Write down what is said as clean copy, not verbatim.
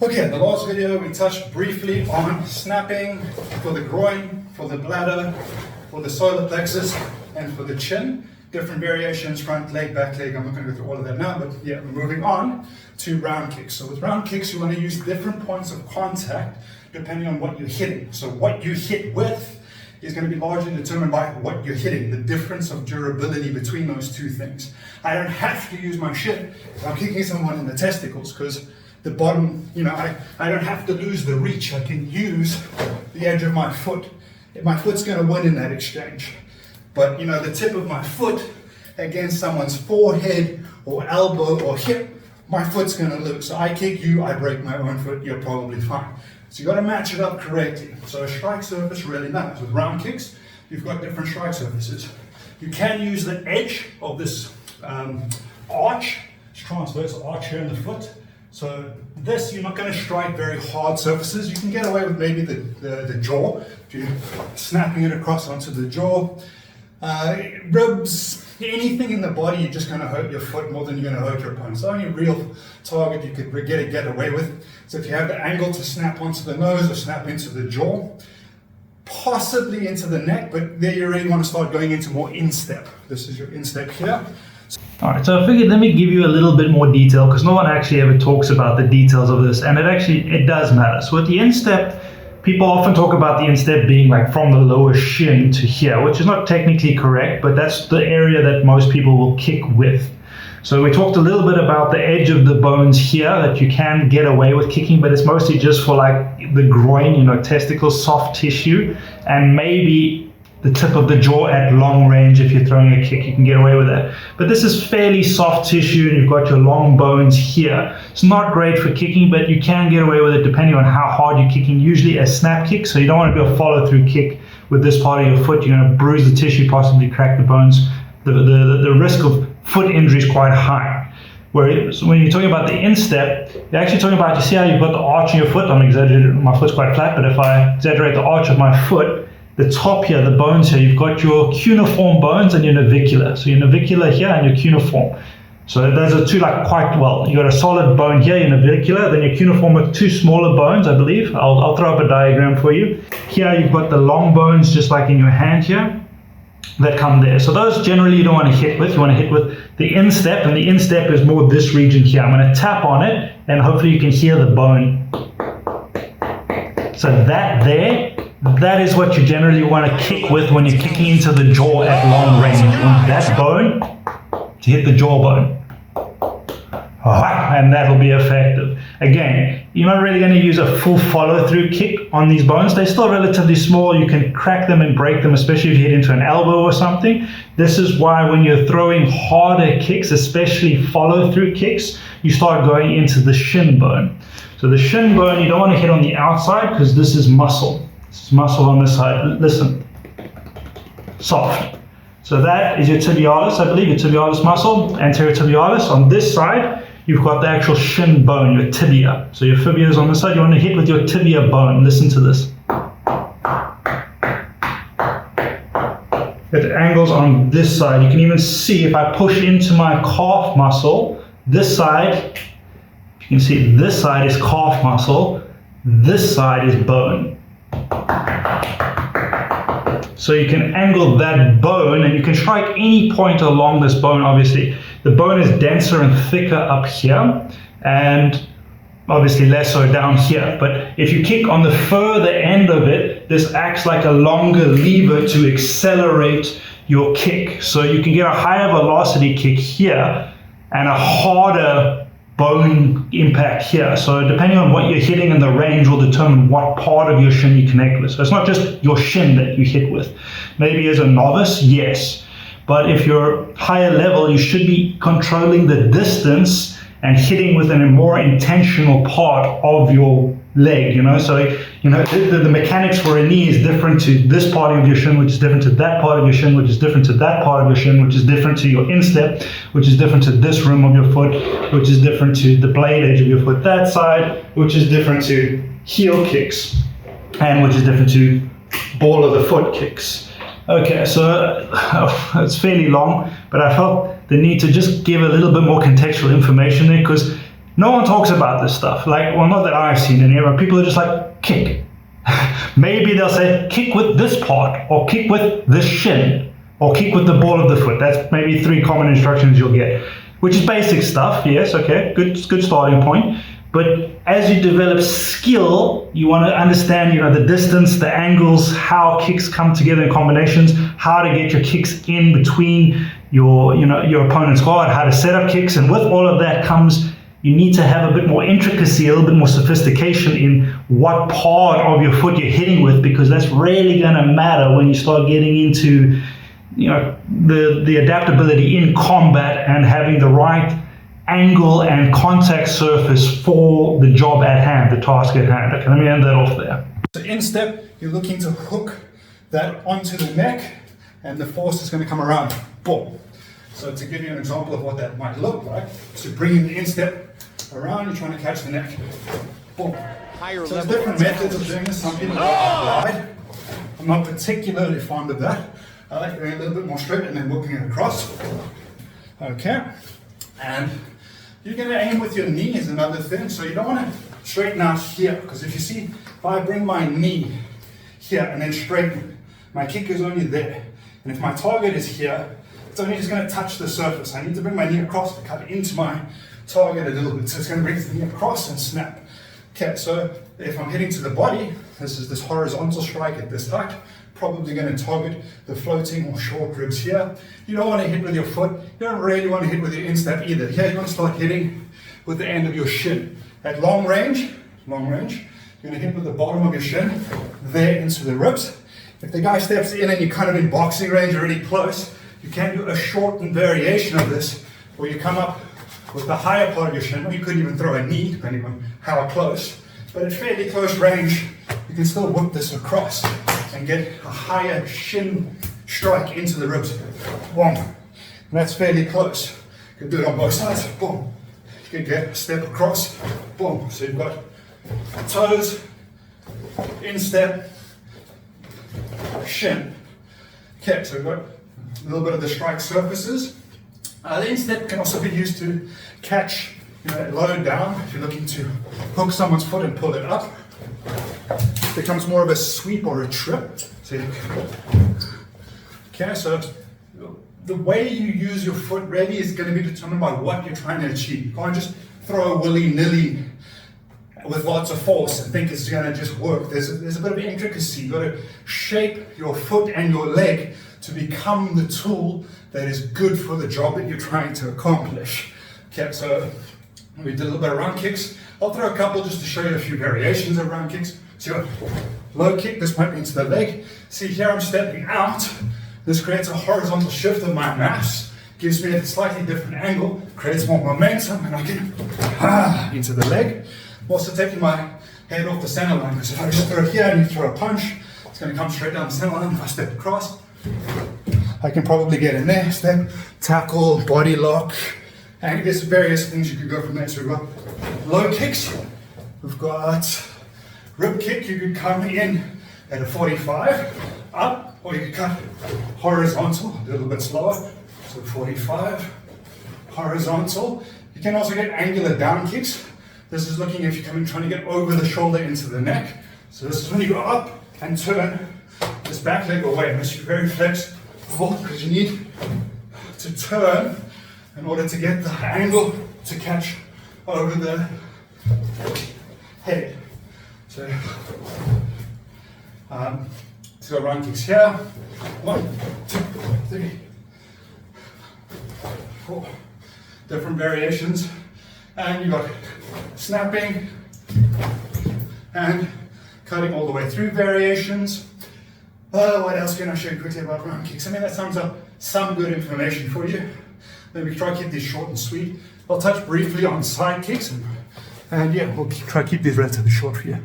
Okay, in the last video we touched briefly on snapping for the groin, for the bladder, for the solar plexus, and for the chin. Different variations, front leg, back leg. I'm not going to go through all of that now, but yeah, we're moving on to round kicks. So with round kicks, you want to use different points of contact depending on what you're hitting. So what you hit with is going to be largely determined by what you're hitting, the difference of durability between those two things. I don't have to use my shin if I'm kicking someone in the testicles, because the bottom, I don't have to lose the reach. I can use the edge of my foot. My foot's going to win in that exchange. But the tip of my foot against someone's forehead or elbow or hip, my foot's going to lose. So I kick you, I break my own foot, you're probably fine. So you got to match it up correctly. So a strike surface really matters. With round kicks, you've got different strike surfaces. You can use the edge of this arch, this transversal arch here in the foot. So this, you're not going to strike very hard surfaces. You can get away with maybe the jaw, if you're snapping it across onto the jaw. Ribs, anything in the body, you're just going to hurt your foot more than you're going to hurt your opponent. So the only real target you could get away with. So if you have the angle to snap onto the nose or snap into the jaw, possibly into the neck, but there you really want to start going into more instep. This is your instep here. Alright, so I figured let me give you a little bit more detail, because no one actually ever talks about the details of this, and it does matter. So with the instep, people often talk about the instep being like from the lower shin to here, which is not technically correct, but that's the area that most people will kick with. So we talked a little bit about the edge of the bones here that you can get away with kicking, but it's mostly just for like the groin, testicle, soft tissue, and maybe the tip of the jaw at long range. If you're throwing a kick, you can get away with that. But this is fairly soft tissue, and you've got your long bones here. It's not great for kicking, but you can get away with it depending on how hard you're kicking. Usually a snap kick, so you don't want to do a follow-through kick with this part of your foot. You're going to bruise the tissue, possibly crack the bones. The risk of foot injury is quite high. Whereas when you're talking about the instep, you're actually talking about, you see how you've got the arch in your foot? I'm exaggerating, my foot's quite flat, but if I exaggerate the arch of my foot, the top here, the bones here, you've got your cuneiform bones and your navicular. So your navicular here and your cuneiform. So those are two quite well. You've got a solid bone here, your navicular, then your cuneiform with two smaller bones, I believe. I'll throw up a diagram for you. Here you've got the long bones, just like in your hand here, that come there. So those generally you don't want to hit with. You want to hit with the instep, and the instep is more this region here. I'm going to tap on it, and hopefully you can hear the bone. So that is what you generally want to kick with when you're kicking into the jaw at long range. You want that bone to hit the jawbone. And that'll be effective. Again, you're not really going to use a full follow-through kick on these bones. They're still relatively small. You can crack them and break them, especially if you hit into an elbow or something. This is why when you're throwing harder kicks, especially follow-through kicks, you start going into the shin bone. So the shin bone, you don't want to hit on the outside, because this is muscle. This is muscle on this side. Listen. Soft. So that is your tibialis, I believe, your tibialis muscle, anterior tibialis. On this side, you've got the actual shin bone, your tibia. So your fibula is on this side. You want to hit with your tibia bone. Listen to this. It angles on this side. You can even see if I push into my calf muscle, this side, you can see this side is calf muscle, this side is bone. So you can angle that bone, and you can strike any point along this bone. Obviously the bone is denser and thicker up here, and obviously less so down here. But if you kick on the further end of it, this acts like a longer lever to accelerate your kick. So you can get a higher velocity kick here and a harder bone impact here. So depending on what you're hitting in the range will determine what part of your shin you connect with. So it's not just your shin that you hit with. Maybe as a novice, yes. But if you're higher level, you should be controlling the distance and hitting with a more intentional part of your leg, So, the mechanics for a knee is different to this part of your shin, which is different to that part of your shin, which is different to that part of your shin, which is different to your instep, which is different to this rim of your foot, which is different to the blade edge of your foot that side, which is different to heel kicks, and which is different to ball of the foot kicks. Okay, so it's fairly long, but I felt the need to just give a little bit more contextual information there, because No one talks about this stuff. Like, well, not that I've seen it anywhere. People are just like, kick. Maybe they'll say, kick with this part, or kick with this shin, or kick with the ball of the foot. That's maybe 3 common instructions you'll get, which is basic stuff. Yes, okay, good starting point. But as you develop skill, you want to understand, the distance, the angles, how kicks come together in combinations, how to get your kicks in between your opponent's guard, how to set up kicks, and with all of that comes, you need to have a bit more intricacy, a little bit more sophistication in what part of your foot you're hitting with, because that's really going to matter when you start getting into, the adaptability in combat and having the right angle and contact surface for the job at hand, the task at hand. Okay, let me end that off there. So instep, you're looking to hook that onto the neck, and the force is going to come around. Boom. So to give you an example of what that might look like, so bringing the instep around, you're trying to catch the neck. Boom. So there's different methods of doing this. Some people glide. I'm not particularly fond of that. I like going a little bit more straight and then working it across. Okay. And you're going to aim with your knee is another thing. So you don't want to straighten out here, because if you see, if I bring my knee here and then straighten, my kick is only there. And if my target is here, it's only just going to touch the surface. I need to bring my knee across to cut into my target a little bit. So it's going to bring the knee across and snap. Okay, so if I'm hitting to the body, this is this horizontal strike at this height, probably going to target the floating or short ribs here. You don't want to hit with your foot. You don't really want to hit with your instep either. Here you want to start hitting with the end of your shin. At long range, you're going to hit with the bottom of your shin there into the ribs. If the guy steps in and you're kind of in boxing range already close, you can do a shortened variation of this, where you come up with the higher part of your shin, or you could even throw a knee, depending on how close. But at fairly close range, you can still whip this across and get a higher shin strike into the ribs. Boom. And that's fairly close. You can do it on both sides. Boom. You can get a step across. Boom. So you've got toes, instep, shin. Okay, so we've got a little bit of the strike surfaces. The instep can also be used to catch, low down. If you're looking to hook someone's foot and pull it up, it becomes more of a sweep or a trip. So the way you use your foot really is going to be determined by what you're trying to achieve. You can't just throw willy-nilly with lots of force and think it's going to just work. There's a bit of intricacy. You've got to shape your foot and your leg to become the tool that is good for the job that you're trying to accomplish. Okay, so we did a little bit of round kicks. I'll throw a couple just to show you a few variations of round kicks. So low kick, this might be into the leg. See here I'm stepping out. This creates a horizontal shift of my mass, gives me a slightly different angle, creates more momentum, and I get into the leg. I'm also taking my head off the center line, because if I just throw here and you throw a punch, it's going to come straight down the center line. If I step across, I can probably get in there, step, tackle, body lock, and there's various things you could go from there. So we've got low kicks, we've got rib kick. You could come in at a 45, up, or you could cut horizontal, a little bit slower, so 45, horizontal. You can also get angular down kicks. This is looking if you're coming, trying to get over the shoulder into the neck. So this is when you go up and turn this back leg away. It must be very flexible, because you need to turn in order to get the angle to catch over the head. So round kicks here. 1, 2, 3, 4. Different variations. And you've got snapping and cutting all the way through variations. What else can I show you quickly about round kicks? I mean, that sums up some good information for you. Maybe try to keep these short and sweet. I'll touch briefly on side kicks, and yeah, we'll try to keep these relatively short for you.